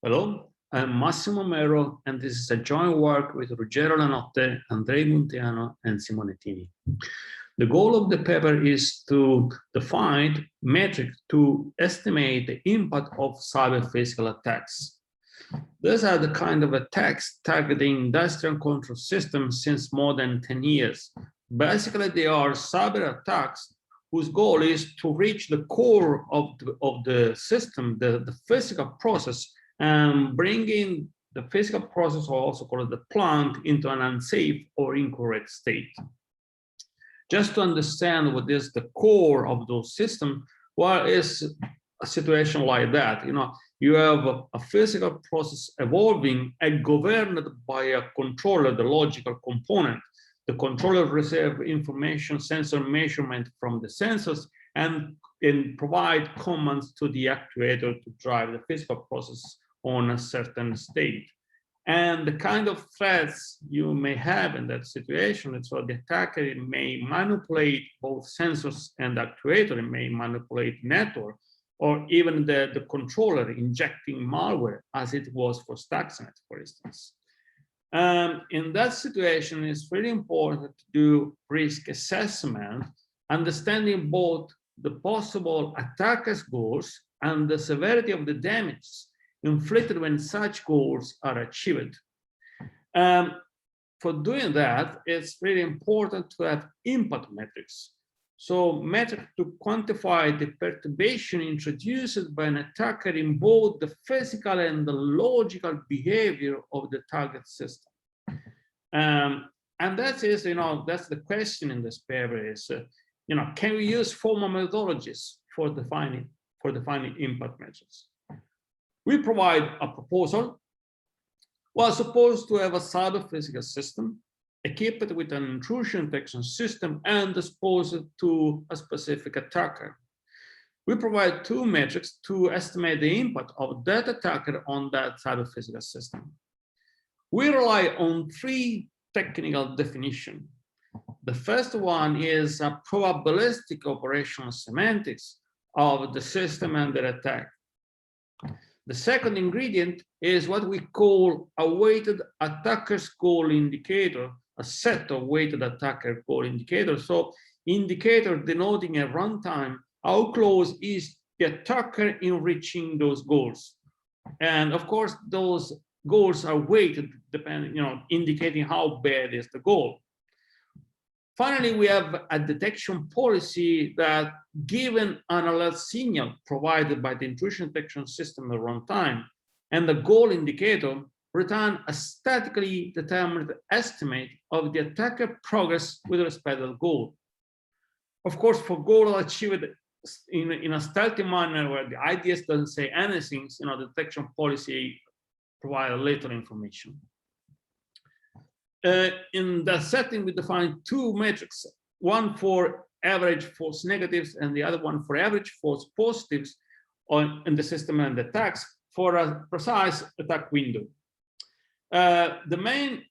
Hello, I'm Massimo Merro, and this is a joint work with Ruggero, Lanotte, Andrei, Munteanu, and Simone, Tini. The goal of the paper is to define metrics to estimate the impact of cyber physical attacks. These are the kind of attacks targeting industrial control systems since more than 10 years. Basically, they are cyber attacks whose goal is to reach the core of the system, the physical process, and bringing the physical process, or also called the plant, into an unsafe or incorrect state. Just to understand what is the core of those systems, well, it's a situation like that. You have a physical process evolving and governed by a controller, the logical component. The controller receives information, sensor measurement from the sensors, and provide commands to the actuator to drive the physical process on a certain state. And the kind of threats you may have in that situation, and so the attacker may manipulate both sensors and actuator, it may manipulate network, or even the controller injecting malware, as it was for Stuxnet, for instance. In that situation, it's really important to do risk assessment, understanding both the possible attacker's goals and the severity of the damage inflicted when such goals are achieved. For doing that, it's really important to have impact metrics. So metrics to quantify the perturbation introduced by an attacker in both the physical and the logical behavior of the target system. And that is, that's the question in this paper is, can we use formal methodologies for defining impact measures? We provide a proposal. Well, supposed to have a cyber physical system, equipped with an intrusion detection system, and exposed to a specific attacker. We provide two metrics to estimate the impact of that attacker on that cyber physical system. We rely on three technical definitions. The first one is a probabilistic operational semantics of the system under attack. The second ingredient is what we call a weighted attacker goal indicator, a set of weighted attacker goal indicators. So indicator denoting at runtime how close is the attacker in reaching those goals. And of course, those goals are weighted, depending, indicating how bad is the goal. Finally, we have a detection policy that, given an alert signal provided by the intrusion detection system at runtime and the goal indicator, return a statically determined estimate of the attacker progress with respect to the goal. Of course, for goal achieved in a stealthy manner where the IDS doesn't say anything, the detection policy provides little information. In that setting, we define two metrics, one for average false negatives and the other one for average false positives in the system and attacks for a precise attack window. The main,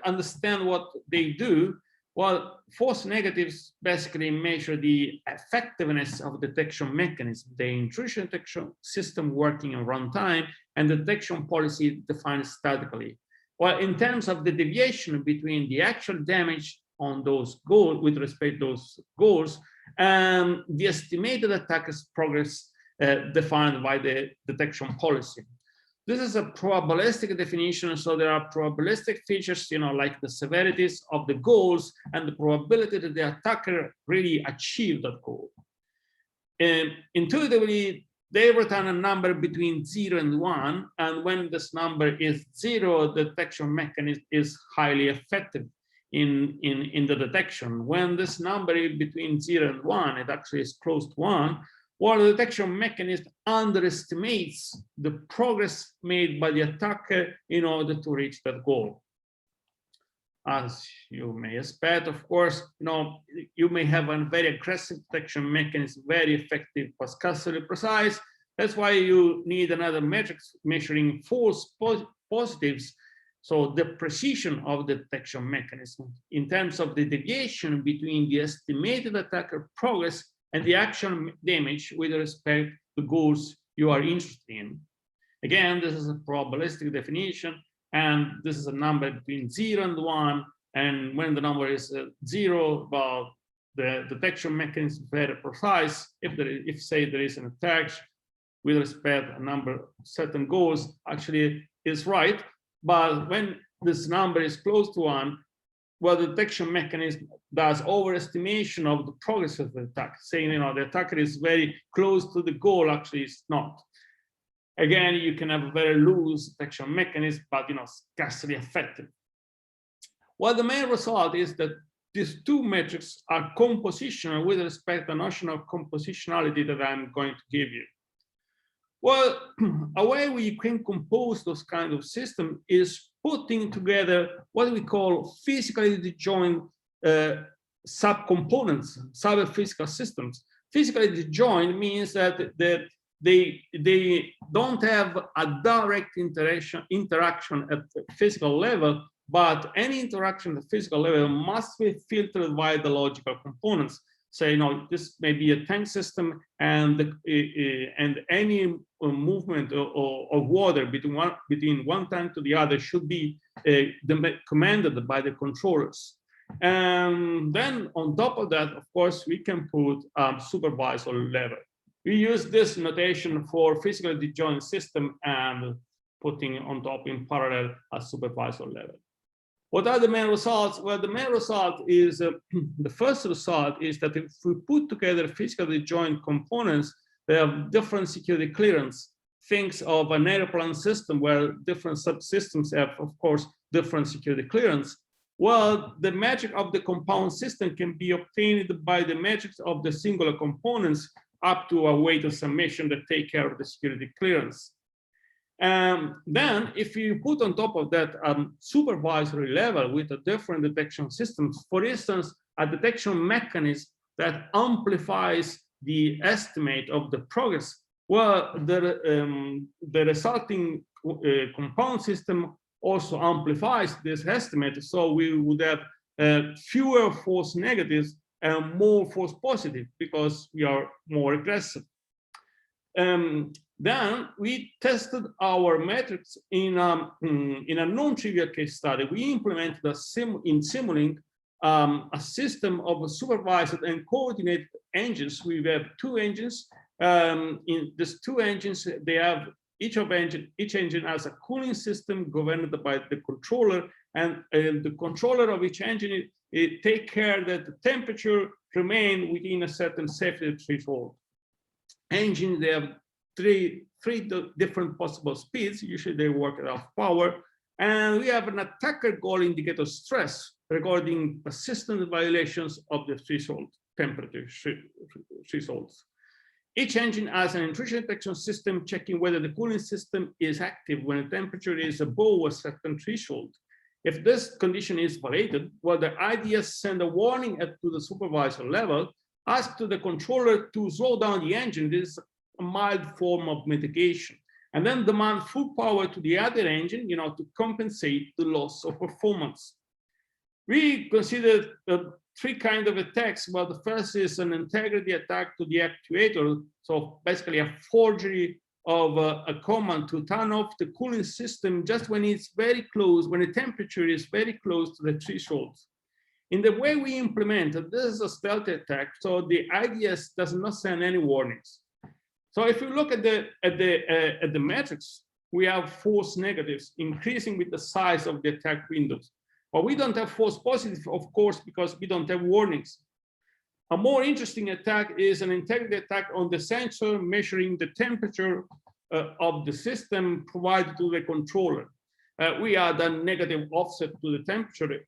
understand what they do. Well, false negatives basically measure the effectiveness of the detection mechanism, the intrusion detection system working in runtime, and the detection policy defined statically. Well, in terms of the deviation between the actual damage on those goals with respect to those goals and the estimated attacker's progress defined by the detection policy. This is a probabilistic definition, so there are probabilistic features, like the severities of the goals and the probability that the attacker really achieved that goal. Intuitively, they return a number between 0 and 1, and when this number is 0, the detection mechanism is highly effective in the detection. When this number is between 0 and 1, it actually is close to 1, while the detection mechanism underestimates the progress made by the attacker in order to reach that goal. As you may expect, of course, you may have a very aggressive detection mechanism, very effective, but scarcely precise. That's why you need another metric measuring false positives. So the precision of the detection mechanism in terms of the deviation between the estimated attacker progress and the actual damage with respect to goals you are interested in. Again, this is a probabilistic definition, and this is a number between 0 and 1. And when the number is 0, well, the detection mechanism is very precise. If say there is an attack with respect to a number of certain goals, actually is right. But when this number is close to 1, well, the detection mechanism does overestimation of the progress of the attack, saying, the attacker is very close to the goal, actually it's not. Again, you can have a very loose detection mechanism, but scarcely effective. Well, the main result is that these two metrics are compositional with respect to the notion of compositionality that I'm going to give you. Well, a way we can compose those kind of systems is putting together what we call physically disjoint subcomponents, cyber-physical systems. Physically disjoint means that they don't have a direct interaction at the physical level, but any interaction at the physical level must be filtered by the logical components. Say, this may be a tank system, and any movement of water between one tank to the other should be commanded by the controllers. And then on top of that, of course, we can put supervisor level. We use this notation for physical disjoint system and putting on top in parallel a supervisor level. What are the main results? Well, the main result is, the first result is that if we put together physically joined components, they have different security clearance. Think of an airplane system where different subsystems have, of course, different security clearance. Well, the metric of the compound system can be obtained by the metrics of the singular components up to a weighted summation that take care of the security clearance. Then if you put on top of that supervisory level with a different detection systems, for instance, a detection mechanism that amplifies the estimate of the progress, well, the resulting compound system also amplifies this estimate. So we would have fewer false negatives and more false positive because we are more aggressive. Then we tested our metrics in a non-trivial case study. We implemented in Simulink a system of supervised and coordinated engines. We have two engines. In these two engines, they have each engine has a cooling system governed by the controller, and the controller of each engine it take care that the temperature remain within a certain safety threshold. Engines, they have three different possible speeds. Usually they work at half power. And we have an attacker goal indicator stress regarding persistent violations of the threshold temperature thresholds. Each engine has an intrusion detection system checking whether the cooling system is active when the temperature is above a certain threshold. If this condition is violated, well, the IDS send a warning to the supervisor level, ask to the controller to slow down the engine. This is a mild form of mitigation, and then demand full power to the other engine, to compensate the loss of performance. We considered three kinds of attacks. Well, the first is an integrity attack to the actuator. So basically a forgery of a command to turn off the cooling system just when it's very close, when the temperature is very close to the threshold. In the way we implemented, this is a stealth attack, so the IDS does not send any warnings. So if you look at the metrics, we have false negatives increasing with the size of the attack windows. But we don't have false positives, of course, because we don't have warnings. A more interesting attack is an integrity attack on the sensor measuring the temperature of the system provided to the controller. We add a negative offset to the temperature.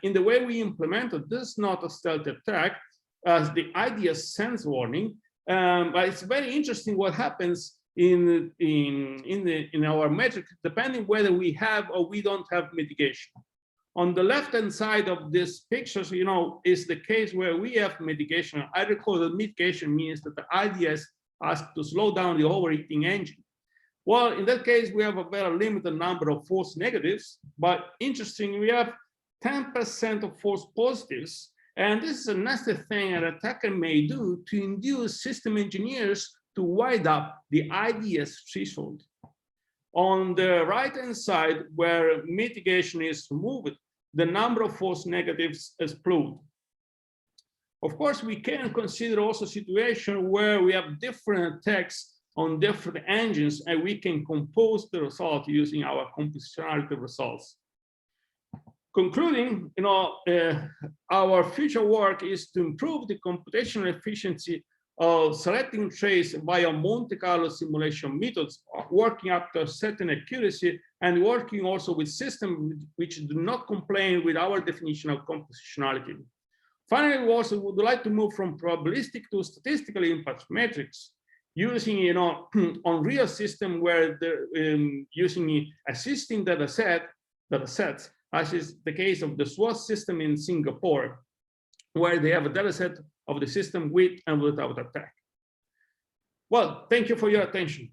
In the way we implemented, this is not a stealth attack, as the IDS sends warning, but it's very interesting what happens in our metric, depending whether we have or we don't have mitigation. On the left-hand side of this picture, is the case where we have mitigation. I recall that mitigation means that the IDS asks to slow down the overheating engine. Well, in that case, we have a very limited number of false negatives, but interesting, we have 10% of false positives. And this is a nasty thing an attacker may do to induce system engineers to widen up the IDS threshold. On the right-hand side, where mitigation is removed, the number of false negatives explode. Of course, we can consider also situations where we have different attacks on different engines, and we can compose the result using our compositionality results. Concluding, our future work is to improve the computational efficiency of selecting traits via Monte Carlo simulation methods, working up to a certain accuracy, and working also with systems which do not complain with our definition of compositionality. Finally, we also would like to move from probabilistic to statistical impact metrics, using on real system where they're using existing datasets, as is the case of the SWOT system in Singapore, where they have a dataset of the system with and without attack. Well, thank you for your attention.